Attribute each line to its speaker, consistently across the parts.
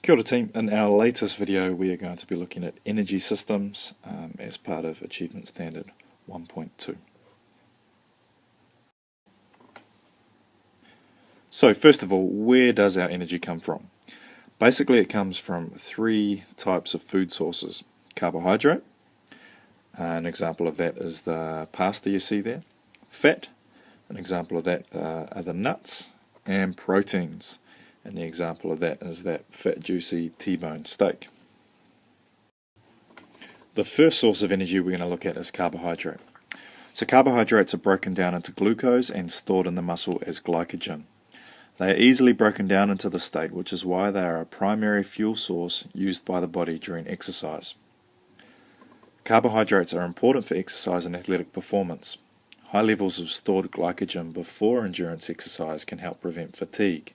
Speaker 1: Kia ora team, in our latest video we are going to be looking at energy systems as part of Achievement Standard 1.2. So first of all, where does our energy come from? Basically it comes from three types of food sources. Carbohydrate, an example of that is the pasta you see there. Fat, an example of that are the nuts. And proteins, and the example of that is that fat juicy T-bone steak. The first source of energy we're going to look at is carbohydrate. So carbohydrates are broken down into glucose and stored in the muscle as glycogen. They are easily broken down into the state, which is why they are a primary fuel source used by the body during exercise. Carbohydrates are important for exercise and athletic performance. High levels of stored glycogen before endurance exercise can help prevent fatigue.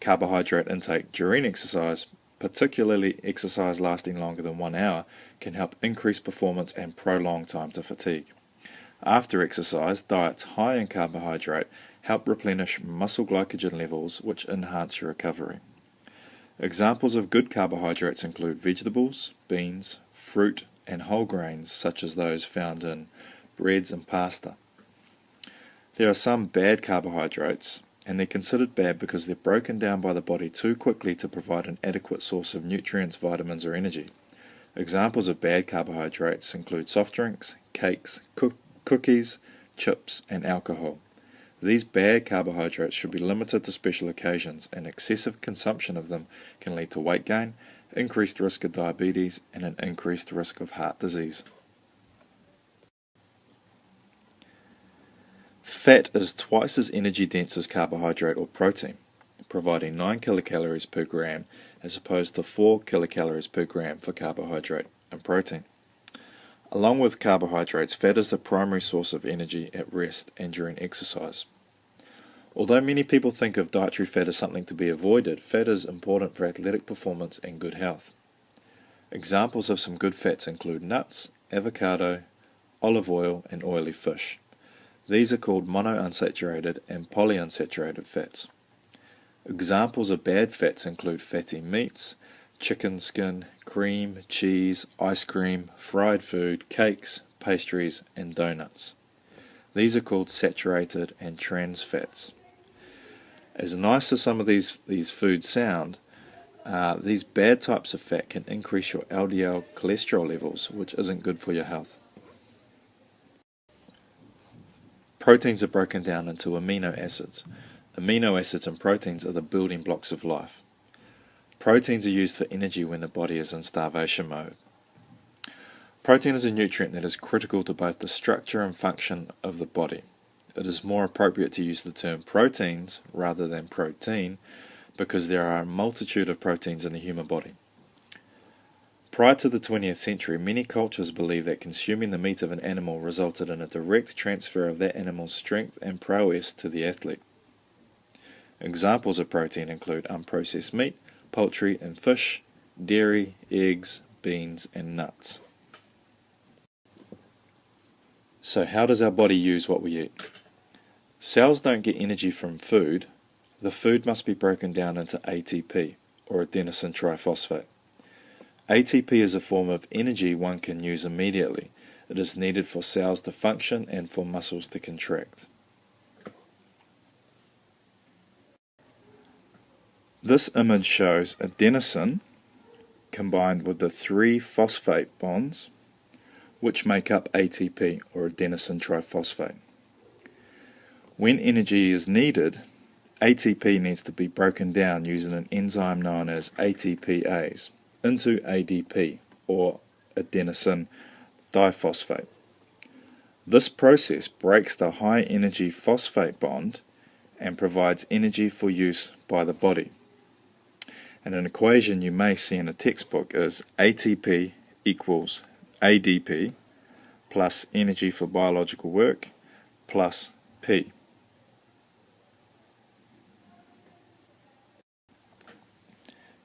Speaker 1: Carbohydrate intake during exercise, particularly exercise lasting longer than 1 hour, can help increase performance and prolong time to fatigue. After exercise, diets high in carbohydrate help replenish muscle glycogen levels, which enhance your recovery. Examples of good carbohydrates include vegetables, beans, fruit, and whole grains, such as those found in breads and pasta. There are some bad carbohydrates, and they're considered bad because they're broken down by the body too quickly to provide an adequate source of nutrients, vitamins, or energy. Examples of bad carbohydrates include soft drinks, cakes, cookies, chips, and alcohol. These bad carbohydrates should be limited to special occasions, and excessive consumption of them can lead to weight gain, increased risk of diabetes, and an increased risk of heart disease. Fat is twice as energy dense as carbohydrate or protein, providing 9 kilocalories per gram as opposed to 4 kilocalories per gram for carbohydrate and protein. Along with carbohydrates, fat is the primary source of energy at rest and during exercise. Although many people think of dietary fat as something to be avoided, fat is important for athletic performance and good health. Examples of some good fats include nuts, avocado, olive oil, and oily fish. These are called monounsaturated and polyunsaturated fats. Examples of bad fats include fatty meats, chicken skin, cream, cheese, ice cream, fried food, cakes, pastries, and donuts. These are called saturated and trans fats. As nice as some of these foods sound, these bad types of fat can increase your LDL cholesterol levels, which isn't good for your health. Proteins are broken down into amino acids. Amino acids and proteins are the building blocks of life. Proteins are used for energy when the body is in starvation mode. Protein is a nutrient that is critical to both the structure and function of the body. It is more appropriate to use the term proteins rather than protein because there are a multitude of proteins in the human body. Prior to the 20th century, many cultures believed that consuming the meat of an animal resulted in a direct transfer of that animal's strength and prowess to the athlete. Examples of protein include unprocessed meat, poultry and fish, dairy, eggs, beans, and nuts. So how does our body use what we eat? Cells don't get energy from food. The food must be broken down into ATP, or adenosine triphosphate. ATP is a form of energy one can use immediately. It is needed for cells to function and for muscles to contract. This image shows adenosine combined with the 3 phosphate bonds, which make up ATP, or adenosine triphosphate. When energy is needed, ATP needs to be broken down using an enzyme known as ATPase into ADP, or adenosine diphosphate. This process breaks the high energy phosphate bond and provides energy for use by the body. And an equation you may see in a textbook is ATP equals ADP plus energy for biological work plus P.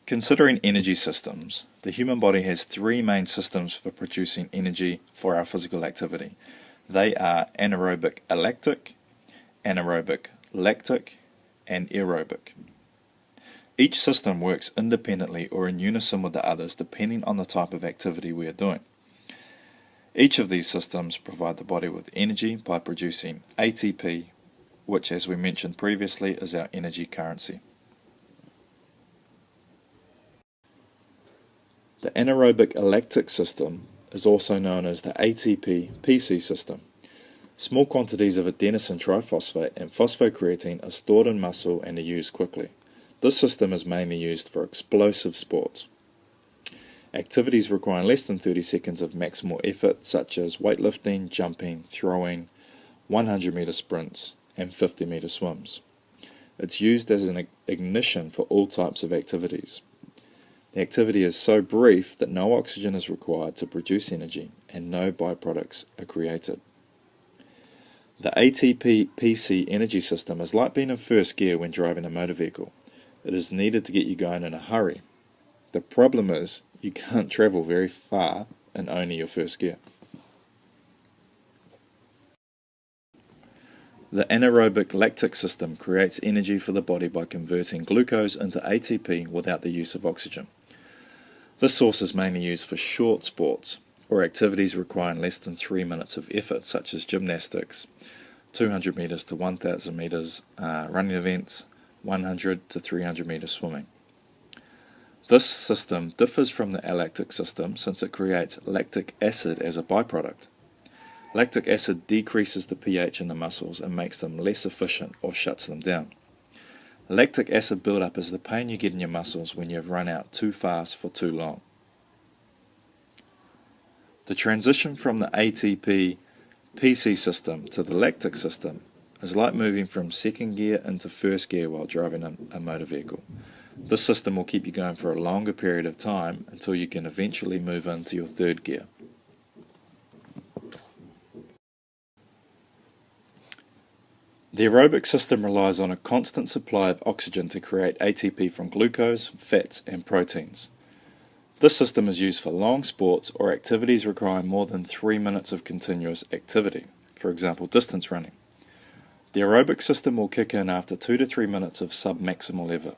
Speaker 1: Considering energy systems, the human body has 3 main systems for producing energy for our physical activity. They are anaerobic lactic, anaerobic lactic, and aerobic. Each system works independently or in unison with the others depending on the type of activity we are doing. Each of these systems provide the body with energy by producing ATP, which, as we mentioned previously, is our energy currency. The anaerobic lactic system is also known as the ATP-PC system. Small quantities of adenosine triphosphate and phosphocreatine are stored in muscle and are used quickly. This system is mainly used for explosive sports. Activities requiring less than 30 seconds of maximal effort, such as weightlifting, jumping, throwing, 100-meter sprints, and 50-meter swims. It's used as an ignition for all types of activities. The activity is so brief that no oxygen is required to produce energy and no byproducts are created. The ATP-PC energy system is like being in first gear when driving a motor vehicle. It is needed to get you going in a hurry. The problem is you can't travel very far in only your first gear. The anaerobic lactic system creates energy for the body by converting glucose into ATP without the use of oxygen. This source is mainly used for short sports or activities requiring less than 3 minutes of effort, such as gymnastics, 200 meters to 1,000 meters running events, 100 to 300 meter swimming. This system differs from the alactic system since it creates lactic acid as a byproduct. Lactic acid decreases the pH in the muscles and makes them less efficient or shuts them down. Lactic acid buildup is the pain you get in your muscles when you have run out too fast for too long. The transition from the ATP-PC system to the lactic system is like moving from second gear into first gear while driving a motor vehicle. This system will keep you going for a longer period of time until you can eventually move into your third gear. The aerobic system relies on a constant supply of oxygen to create ATP from glucose, fats, and proteins. This system is used for long sports or activities requiring more than 3 minutes of continuous activity, for example distance running. The aerobic system will kick in after 2 to 3 minutes of submaximal effort.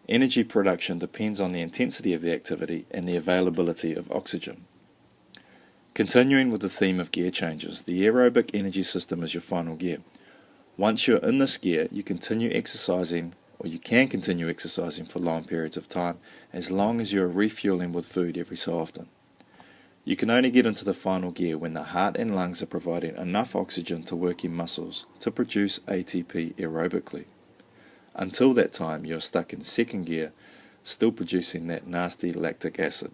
Speaker 1: Energy production depends on the intensity of the activity and the availability of oxygen. Continuing with the theme of gear changes, the aerobic energy system is your final gear. Once you're in this gear, you can continue exercising for long periods of time, as long as you're refueling with food every so often. You can only get into the final gear when the heart and lungs are providing enough oxygen to working muscles to produce ATP aerobically. Until that time, you're stuck in second gear, still producing that nasty lactic acid.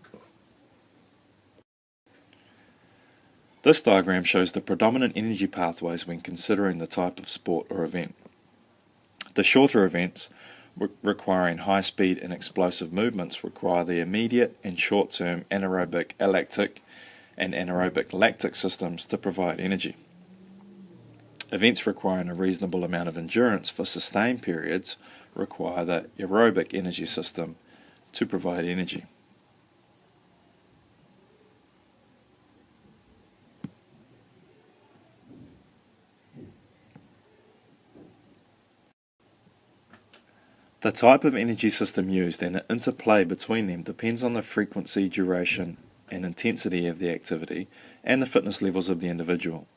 Speaker 1: This diagram shows the predominant energy pathways when considering the type of sport or event. The shorter events, requiring high speed and explosive movements, require the immediate and short-term anaerobic alactic and anaerobic lactic systems to provide energy. Events requiring a reasonable amount of endurance for sustained periods require the aerobic energy system to provide energy. The type of energy system used and the interplay between them depends on the frequency, duration, and intensity of the activity and the fitness levels of the individual.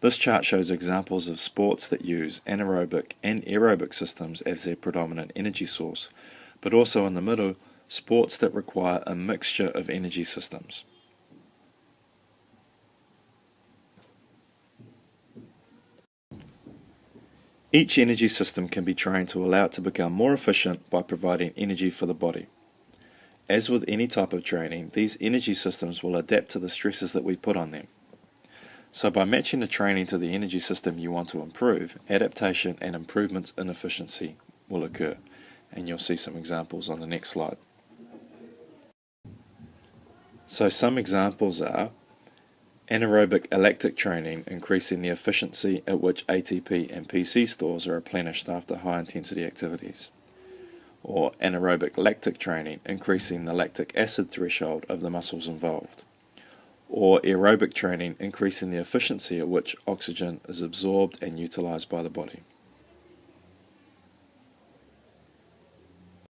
Speaker 1: This chart shows examples of sports that use anaerobic and aerobic systems as their predominant energy source, but also in the middle, sports that require a mixture of energy systems. Each energy system can be trained to allow it to become more efficient by providing energy for the body. As with any type of training, these energy systems will adapt to the stresses that we put on them. So by matching the training to the energy system you want to improve, adaptation and improvements in efficiency will occur. And you'll see some examples on the next slide. So some examples are anaerobic alactic training, increasing the efficiency at which ATP and PC stores are replenished after high intensity activities. Or anaerobic lactic training, increasing the lactic acid threshold of the muscles involved. Or aerobic training, increasing the efficiency at which oxygen is absorbed and utilized by the body.